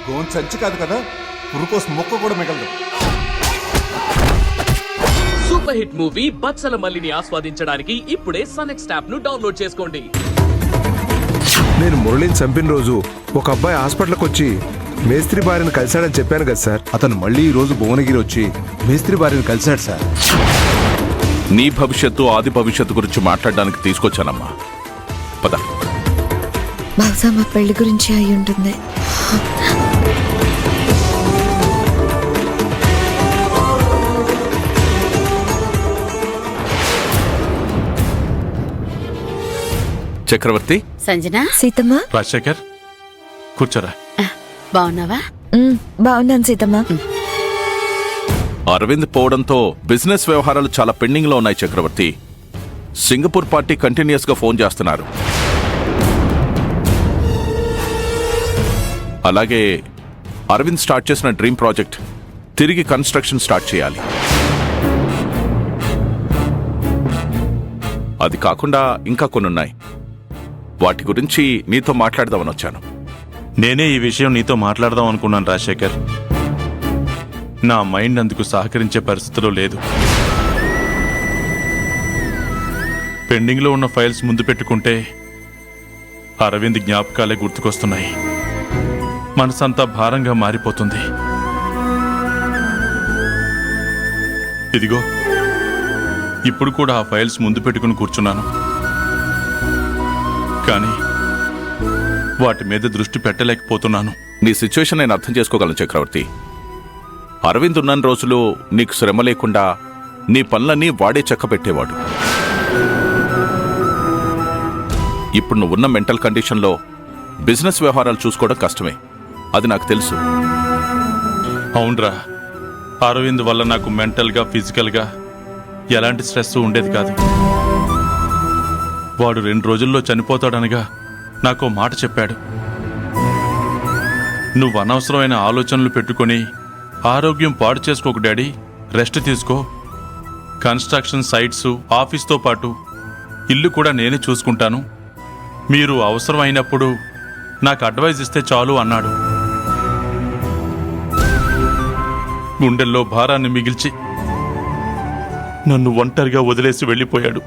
Gonna చచ్చి కాదు కదా, పురుకోసం మొక్క కూడా మిగలదు. సూపర్ హిట్ మూవీ బత్సల మల్లిని ఆస్వాదించడానికి ఇప్పుడే సనెక్స్ట్ యాప్ ను డౌన్లోడ్ చేసుకోండి. నేను మురళిని చంపిన రోజు ఒక అబ్బాయి హాస్పిటల్కి వచ్చి మేస్త్రి భార్యను కలిశాడని చెప్పాను కదా సార్. అతను మళ్ళీ ఈ రోజు భువనగిరి వచ్చి మేస్త్రి భార్యను కలిశాడు సార్. నీ భవిష్యత్తు ఆది భవిష్యత్తు గురించి మాట్లాడడానికి తీసుకొచ్చానమ్మా. పద. బహుశా మా పెళ్లి గురించి అయి ఉంటుంది. చక్రవర్తి, సంజన, సీతమ్మ, రాజశేఖర్ కూర్చోరా. బాగున్నావా? బాగున్నాను సీతమ్మ. అరవింద్ పోవడంతో బిజినెస్ వ్యవహారాలు చాలా పెండింగ్ లో ఉన్నాయి చక్రవర్తి. సింగపూర్ పార్టీ కంటిన్యూస్ గా ఫోన్ చేస్తున్నారు. అలాగే అరవింద్ స్టార్ట్ చేసిన డ్రీమ్ ప్రాజెక్ట్ తిరిగి కన్స్ట్రక్షన్ స్టార్ట్ చేయాలి. అది కాకుండా ఇంకా కొన్నున్నాయి. వాటి గురించి నీతో మాట్లాడదామని వచ్చాను. నేనే ఈ విషయం నీతో మాట్లాడదాం అనుకున్నాను రాజశేఖర్. నా మైండ్ అందుకు సహకరించే పరిస్థితిలో లేదు. పెండింగ్లో ఉన్న ఫైల్స్ ముందు పెట్టుకుంటే అరవింద్ జ్ఞాపకాలే గుర్తుకొస్తున్నాయి. మనసంతా భారంగా మారిపోతుంది. ఇదిగో ఇప్పుడు కూడా ఆ ఫైల్స్ ముందు పెట్టుకుని కూర్చున్నాను, కానీ వాటి మీద దృష్టి పెట్టలేకపోతున్నాను. నీ సిచ్యువేషన్ నేను అర్థం చేసుకోగలను చక్రవర్తి. అరవింద్ ఉన్న రోజులు నీకు శ్రమ లేకుండా నీ పనులన్నీ వాడే చక్క పెట్టేవాడు. ఇప్పుడు నువ్వున్న మెంటల్ కండిషన్లో బిజినెస్ వ్యవహారాలు చూసుకోవడం కష్టమే, అది నాకు తెలుసు. అవునరా, అరవింద్ వల్ల నాకు మెంటల్గా ఫిజికల్గా ఎలాంటి స్ట్రెస్ ఉండేది కాదు. వాడు 2 రోజుల్లో చనిపోతాడనగా నాకో మాట చెప్పాడు. నువ్వు అనవసరమైన ఆలోచనలు పెట్టుకొని ఆరోగ్యం పాడు చేసుకోకు డాడీ, రెస్ట్ తీసుకో. కన్స్ట్రక్షన్ సైట్స్, ఆఫీస్తో పాటు ఇల్లు కూడా నేనే చూసుకుంటాను. మీరు అవసరమైనప్పుడు నాకు అడ్వైజ్ ఇస్తే చాలు అన్నాడు. గుండెల్లో భారాన్ని మిగిల్చి నన్ను ఒంటరిగా వదిలేసి వెళ్ళిపోయాడు.